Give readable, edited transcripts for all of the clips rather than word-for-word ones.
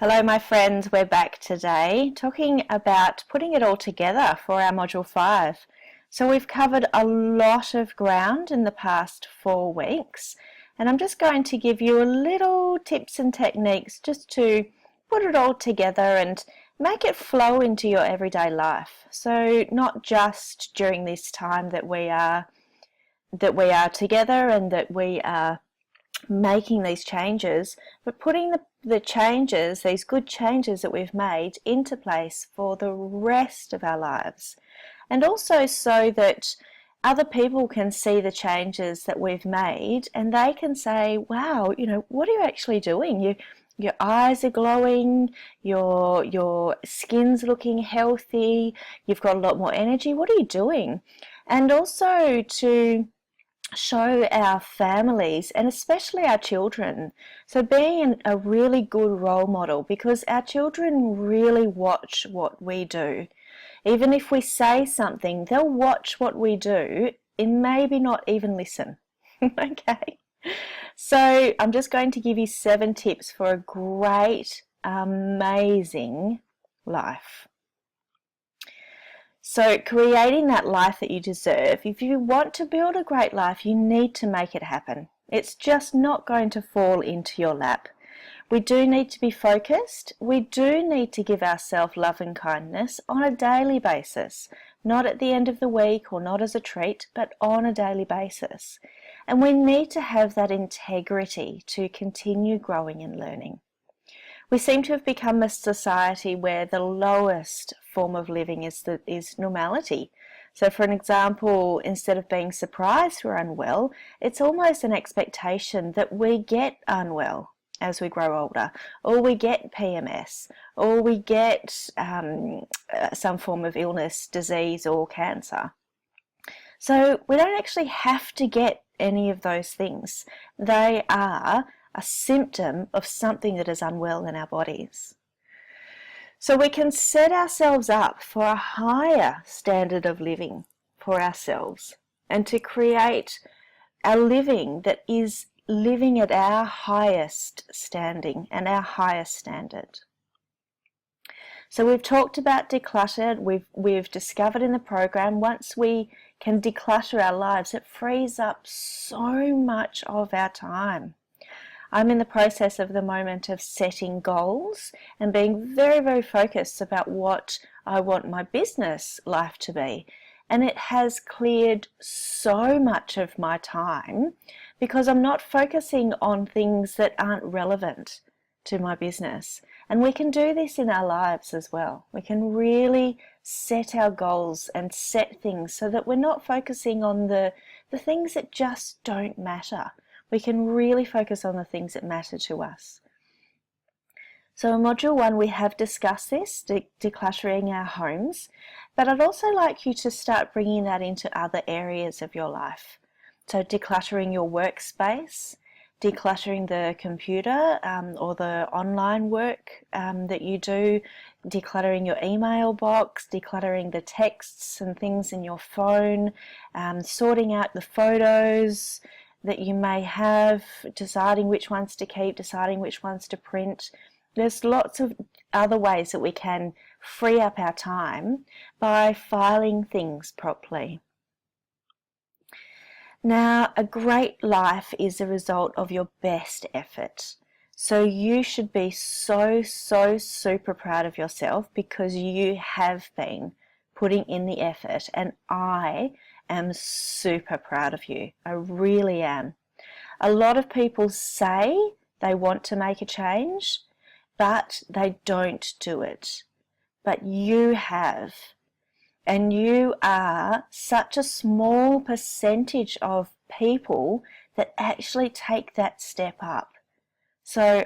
Hello my friends, we're back today talking about putting it all together for our Module 5. So we've covered a lot of ground in the past 4 weeks, and I'm just going to give you a little tips and techniques just to put it all together and make it flow into your everyday life. So not just during this time that we are together and that we are making these changes, but putting the changes, these good changes that we've made, into place for the rest of our lives. And also so that other people can see the changes that we've made and they can say, wow, what are you actually doing? Your eyes are glowing, your skin's looking healthy, you've got a lot more energy. What are you doing? And also to show our families and especially our children. So being a really good role model, because our children really watch what we do. Even if we say something, they'll watch what we do and maybe not even listen. Okay? So I'm just going to give you 7 tips for a great, amazing life. So creating that life that you deserve, if you want to build a great life, you need to make it happen. It's just not going to fall into your lap. We do need to be focused. We do need to give ourselves love and kindness on a daily basis, not at the end of the week or not as a treat, but on a daily basis. And we need to have that integrity to continue growing and learning. We seem to have become a society where the lowest form of living is normality. So for an example, instead of being surprised we're unwell, it's almost an expectation that we get unwell as we grow older, or we get PMS, or we get some form of illness, disease, or cancer. So we don't actually have to get any of those things. They are a symptom of something that is unwell in our bodies. So we can set ourselves up for a higher standard of living for ourselves and to create a living that is living at our highest standing and our highest standard. So we've talked about declutter. We've discovered in the program, once we can declutter our lives, it frees up so much of our time. I'm in the process of the moment of setting goals and being very, very focused about what I want my business life to be. And it has cleared so much of my time because I'm not focusing on things that aren't relevant to my business. And we can do this in our lives as well. We can really set our goals and set things so that we're not focusing on the things that just don't matter. We can really focus on the things that matter to us. So in Module 1 we have discussed this, decluttering our homes, but I'd also like you to start bringing that into other areas of your life. So decluttering your workspace, decluttering the computer or the online work that you do, decluttering your email box, decluttering the texts and things in your phone, sorting out the photos that you may have, deciding which ones to keep, deciding which ones to print. There's lots of other ways that we can free up our time by filing things properly. Now, a great life is a result of your best effort. So you should be so super proud of yourself because you have been putting in the effort, and I am super proud of you. I really am. A lot of people say they want to make a change, but they don't do it. But you have. And you are such a small percentage of people that actually take that step up. So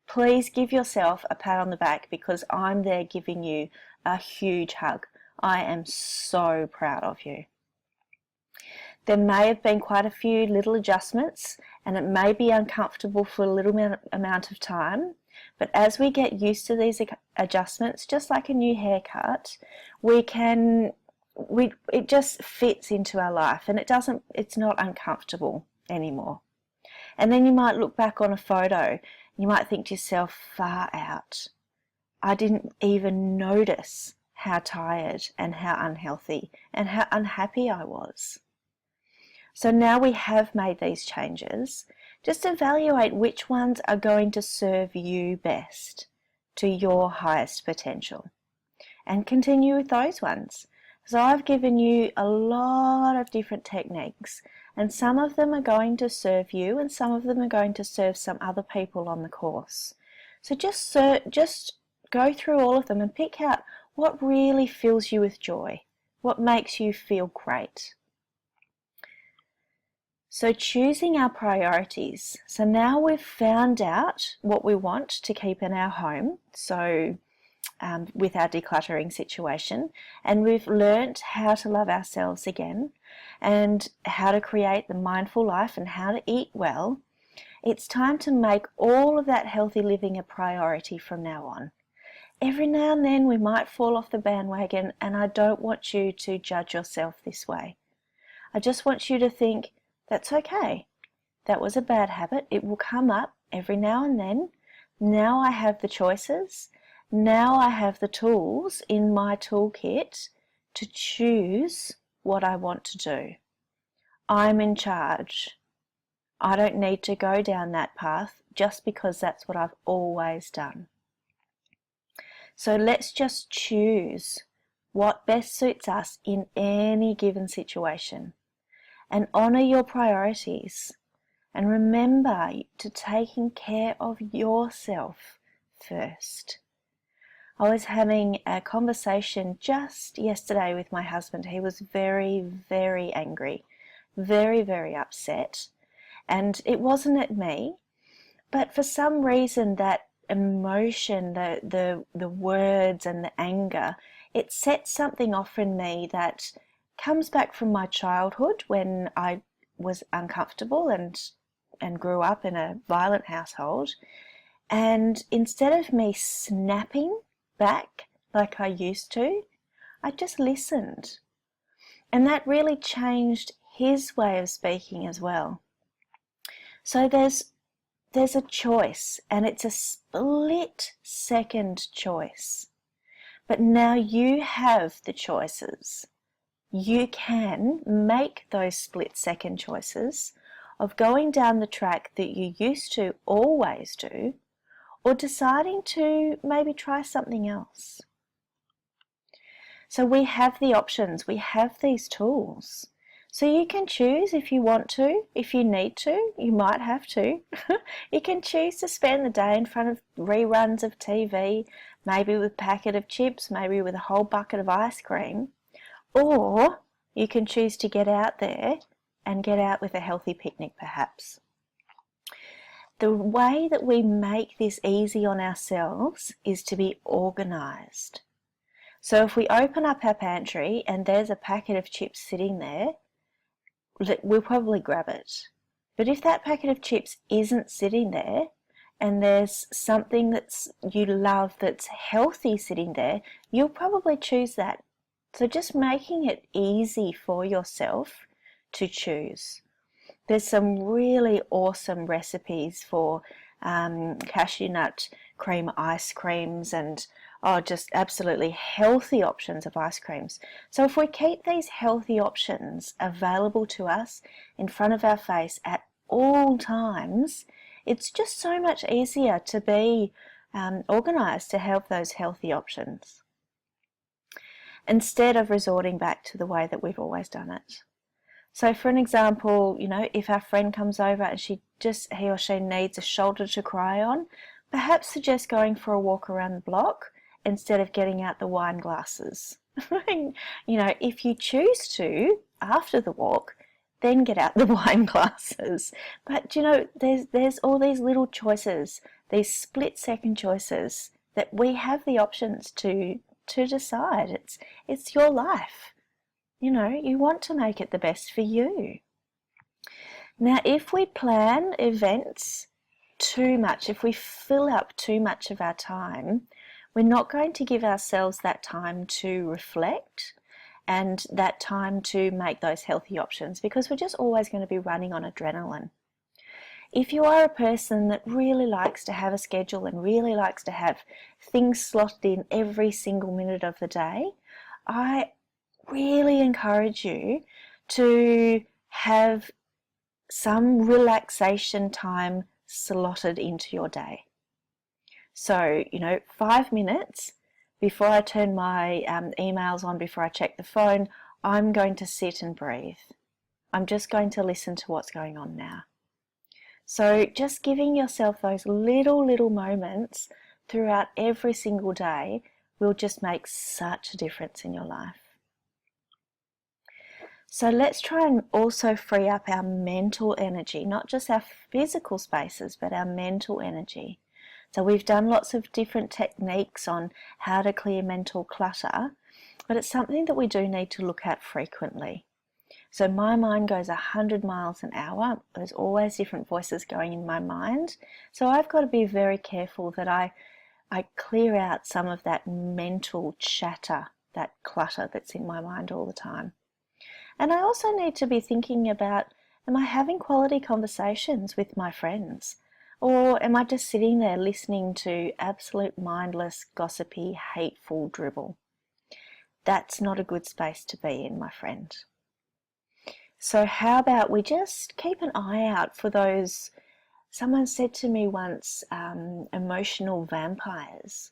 please give yourself a pat on the back because I'm there giving you a huge hug. I am so proud of you. There may have been quite a few little adjustments and it may be uncomfortable for a little amount of time, but as we get used to these adjustments, just like a new haircut, it just fits into our life and it's not uncomfortable anymore. And then you might look back on a photo You might think to yourself, far out. I didn't even notice how tired and how unhealthy and how unhappy I was. So now we have made these changes. Just evaluate which ones are going to serve you best to your highest potential and continue with those ones. So I've given you a lot of different techniques, and some of them are going to serve you and some of them are going to serve some other people on the course. So just go through all of them and pick out what really fills you with joy, what makes you feel great. So choosing our priorities. So now we've found out what we want to keep in our home, so with our decluttering situation, and we've learnt how to love ourselves again and how to create the mindful life and how to eat well. It's time to make all of that healthy living a priority from now on. Every now and then we might fall off the bandwagon, and I don't want you to judge yourself this way. I just want you to think, that's okay. That was a bad habit. It will come up every now and then. Now I have the choices. Now I have the tools in my toolkit to choose what I want to do. I'm in charge. I don't need to go down that path just because that's what I've always done. So let's just choose what best suits us in any given situation. And honour your priorities. And remember to taking care of yourself first. I was having a conversation just yesterday with my husband. He was very, very angry, very, very upset. And it wasn't at me, but for some reason that emotion, the words and the anger, it set something off in me that comes back from my childhood when I was uncomfortable and grew up in a violent household. And instead of me snapping back like I used to, I just listened. And that really changed his way of speaking as well. So there's a choice, and it's a split-second choice. But now you have the choices. You can make those split-second choices of going down the track that you used to always do, or deciding to maybe try something else. So we have the options, we have these tools. So you can choose if you want to, if you need to, you might have to. You can choose to spend the day in front of reruns of TV, maybe with a packet of chips, maybe with a whole bucket of ice cream. Or you can choose to get out there and get out with a healthy picnic perhaps. The way that we make this easy on ourselves is to be organised. So if we open up our pantry and there's a packet of chips sitting there, we'll probably grab it. But if that packet of chips isn't sitting there and there's something that's you love that's healthy sitting there, you'll probably choose that. So just making it easy for yourself to choose. There's some really awesome recipes for cashew nut cream ice creams and just absolutely healthy options of ice creams. So if we keep these healthy options available to us in front of our face at all times, it's just so much easier to be organised to have those healthy options instead of resorting back to the way that we've always done it. So for an example, if our friend comes over and he or she needs a shoulder to cry on, perhaps suggest going for a walk around the block instead of getting out the wine glasses. If you choose to, after the walk, then get out the wine glasses. But there's all these little choices, these split-second choices that we have the options to decide. It's your life. You want to make it the best for you. Now, if we plan events too much, if we fill up too much of our time, we're not going to give ourselves that time to reflect and that time to make those healthy options because we're just always going to be running on adrenaline. If you are a person that really likes to have a schedule and really likes to have things slotted in every single minute of the day, I really encourage you to have some relaxation time slotted into your day. So, 5 minutes before I turn my emails on, before I check the phone, I'm going to sit and breathe. I'm just going to listen to what's going on now. So just giving yourself those little moments throughout every single day will just make such a difference in your life. So let's try and also free up our mental energy, not just our physical spaces, but our mental energy. So we've done lots of different techniques on how to clear mental clutter, but it's something that we do need to look at frequently. So my mind goes 100 miles an hour. There's always different voices going in my mind. So I've got to be very careful that I clear out some of that mental chatter, that clutter that's in my mind all the time. And I also need to be thinking about, am I having quality conversations with my friends? Or am I just sitting there listening to absolute mindless, gossipy, hateful dribble? That's not a good space to be in, my friend. So how about we just keep an eye out for those, someone said to me once, emotional vampires.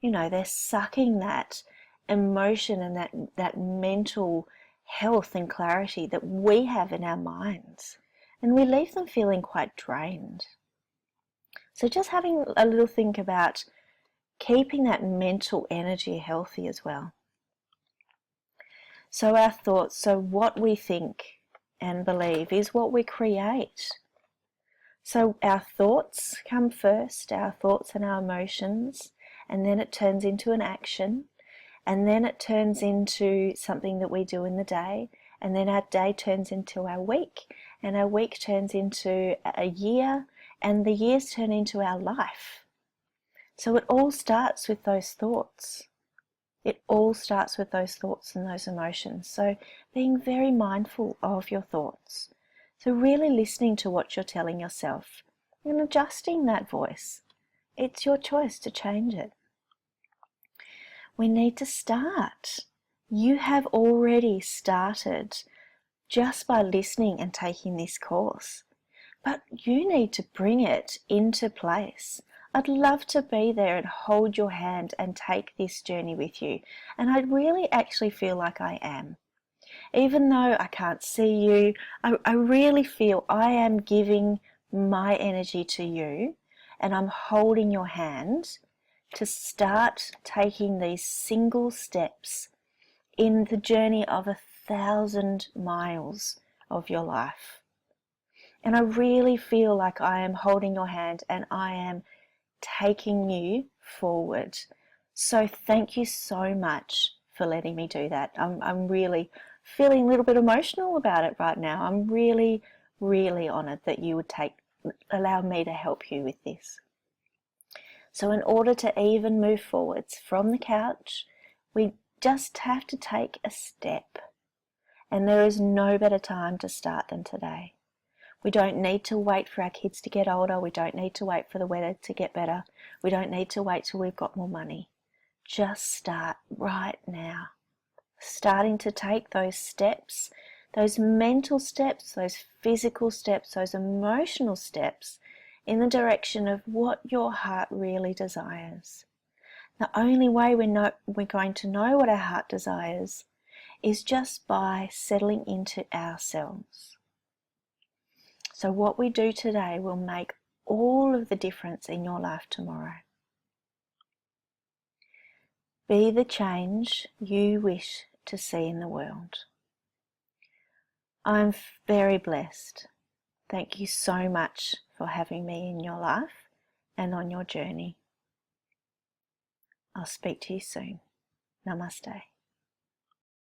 They're sucking that emotion and that mental health and clarity that we have in our minds, and we leave them feeling quite drained. So just having a little think about keeping that mental energy healthy as well. So our thoughts, so what we think and believe is what we create. So our thoughts come first, our thoughts and our emotions, and then it turns into an action, and then it turns into something that we do in the day, and then our day turns into our week, and our week turns into a year, and the years turn into our life. So it all starts with those thoughts. It all starts with those thoughts and those emotions. So being very mindful of your thoughts. So really listening to what you're telling yourself and adjusting that voice. It's your choice to change it. We need to start. You have already started just by listening and taking this course. But you need to bring it into place. I'd love to be there and hold your hand and take this journey with you. And I really actually feel like I am. Even though I can't see you, I really feel I am giving my energy to you, and I'm holding your hand to start taking these single steps in the journey of 1,000 miles of your life. And I really feel like I am holding your hand and I am taking you forward. So thank you so much for letting me do that. I'm really feeling a little bit emotional about it right now. I'm really honoured that you would allow me to help you with this. So in order to even move forwards from the couch, we just have to take a step. And there is no better time to start than today. We don't need to wait for our kids to get older. We don't need to wait for the weather to get better. We don't need to wait till we've got more money. Just start right now. Starting to take those steps, those mental steps, those physical steps, those emotional steps in the direction of what your heart really desires. The only way we're going to know what our heart desires is just by settling into ourselves. So what we do today will make all of the difference in your life tomorrow. Be the change you wish to see in the world. I'm very blessed. Thank you so much for having me in your life and on your journey. I'll speak to you soon. Namaste.